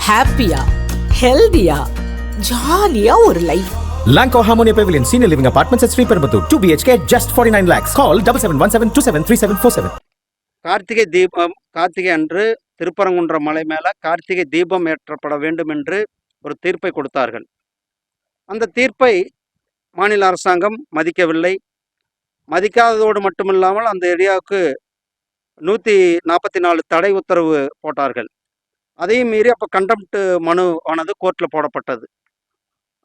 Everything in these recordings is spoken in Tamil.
ஹாப்பியா, ஹெல்தியா, ஜாலியா ஒரு life. Lanco Harmonia Pavilion Senior Living Apartments at Sri Perambatoor 2 BHK just 49 lakhs. Call 7717273747. Karthigai அன்று திருப்பரங்குன்ற மலை மேல கார்த்திகை தீபம் ஏற்றப்பட வேண்டும் என்று ஒரு தீர்ப்பை கொடுத்தார்கள். அந்த தீர்ப்பை மாநில அரசாங்கம் மதிக்கவில்லை. மதிக்காததோடு மட்டுமில்லாமல் அந்த ஏரியாவுக்கு 144 தடை உத்தரவு போட்டார்கள். அதையும் மீறி அப்போ கண்டெம்ட் மனு ஆனது கோர்ட்டில் போடப்பட்டது.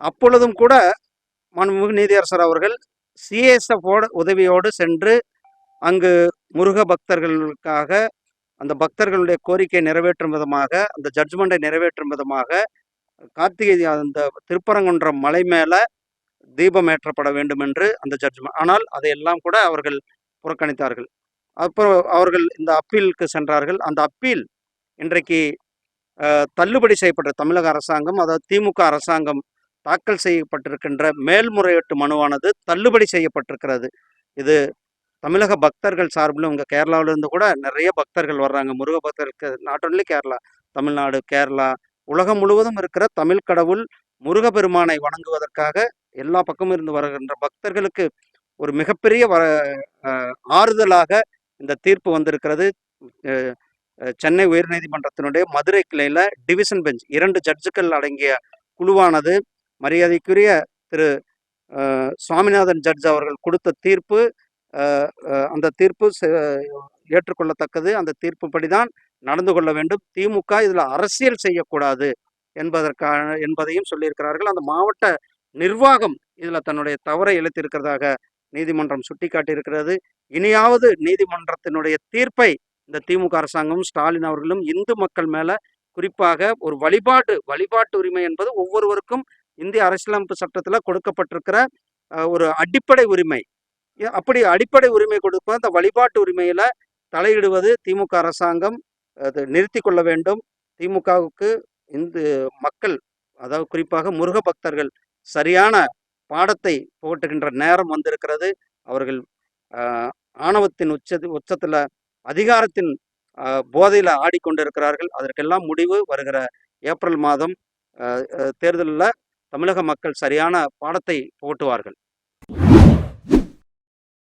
அப்பொழுதும் கூட மாண்புமிகு நீதியரசர் அவர்கள் சிஎஸ்எஃப் உதவியோடு சென்று அங்கு முருக பக்தர்களுக்காக அந்த பக்தர்களுடைய கோரிக்கையை நிறைவேற்றும் விதமாக, அந்த ஜட்ஜ்மெண்ட்டை நிறைவேற்றும் விதமாக கார்த்திகை அந்த திருப்பரங்குன்றம் மலை மேலே தீபம் ஏற்றப்பட வேண்டும் என்று அந்த ஜட்ஜ்மெண்ட். ஆனால் அதையெல்லாம் கூட அவர்கள் புறக்கணித்தார்கள். அப்புறம் அவர்கள் இந்த அப்பீலுக்கு சென்றார்கள். அந்த அப்பீல் இன்றைக்கு தள்ளுபடி செய்யப்பட்ட தமிழக அரசாங்கம், அதாவது திமுக அரசாங்கம் தாக்கல் செய்யப்பட்டிருக்கின்ற மேல்முறையீட்டு மனுவானது தள்ளுபடி செய்யப்பட்டிருக்கிறது. இது தமிழக பக்தர்கள் சார்பிலும் இங்கே கேரளாவிலிருந்து கூட நிறைய பக்தர்கள் வர்றாங்க. முருக பக்தர்களுக்கு நாட் ஒன்லி கேரளா, தமிழ்நாடு, கேரளா, உலகம் முழுவதும் இருக்கிற தமிழ் கடவுள் முருகப்பெருமானை வணங்குவதற்காக எல்லா பக்கமும் இருந்து வருகின்ற பக்தர்களுக்கு ஒரு மிகப்பெரிய ஆறுதலாக இந்த தீர்ப்பு வந்திருக்கிறது. சென்னை உயர்நீதிமன்றத்தினுடைய மதுரை கிளையில் டிவிஷன் பெஞ்ச் 2 ஜட்ஜுக்கள் அடங்கிய குழுவானது மரியாதைக்குரிய திரு சுவாமிநாதன் ஜட்ஜ் அவர்கள் கொடுத்த தீர்ப்பு, அந்த தீர்ப்பு ஏற்றுக்கொள்ளத்தக்கது. அந்த தீர்ப்புப்படிதான் நடந்து கொள்ள வேண்டும். திமுக இதில் அரசியல் செய்யக்கூடாது என்பதையும் சொல்லியிருக்கிறார்கள். அந்த மாவட்ட நிர்வாகம் இதில் தன்னுடைய தவறை இழைத்திருக்கிறதாக நீதிமன்றம் சுட்டிக்காட்டியிருக்கிறது. இனியாவது நீதிமன்றத்தினுடைய தீர்ப்பை இந்த திமுக அரசாங்கமும் ஸ்டாலின் அவர்களும் இந்து மக்கள் மேலே குறிப்பாக ஒரு வழிபாட்டு உரிமை என்பது ஒவ்வொருவருக்கும் இந்திய அரசியலமைப்பு சட்டத்தில் கொடுக்கப்பட்டிருக்கிற ஒரு அடிப்படை உரிமை. அப்படி அடிப்படை உரிமை கொடுப்ப அந்த வழிபாட்டு உரிமையில் தலையிடுவது திமுக அரசாங்கம் அது நிறுத்தி கொள்ள வேண்டும். திமுகவுக்கு இந்து மக்கள், அதாவது குறிப்பாக முருக பக்தர்கள் சரியான பாடத்தை புகட்டுகின்ற நேரம் வந்திருக்கிறது. அவர்கள் ஆணவத்தின் உச்சத்தில் அதிகாரத்தின் போதையில் ஆடிக்கொண்டிருக்கிறார்கள். அதற்கெல்லாம் முடிவு வருகிற ஏப்ரல் மாதம் தேர்தலில் தமிழக மக்கள் சரியான பாடத்தை புகட்டுவார்கள்.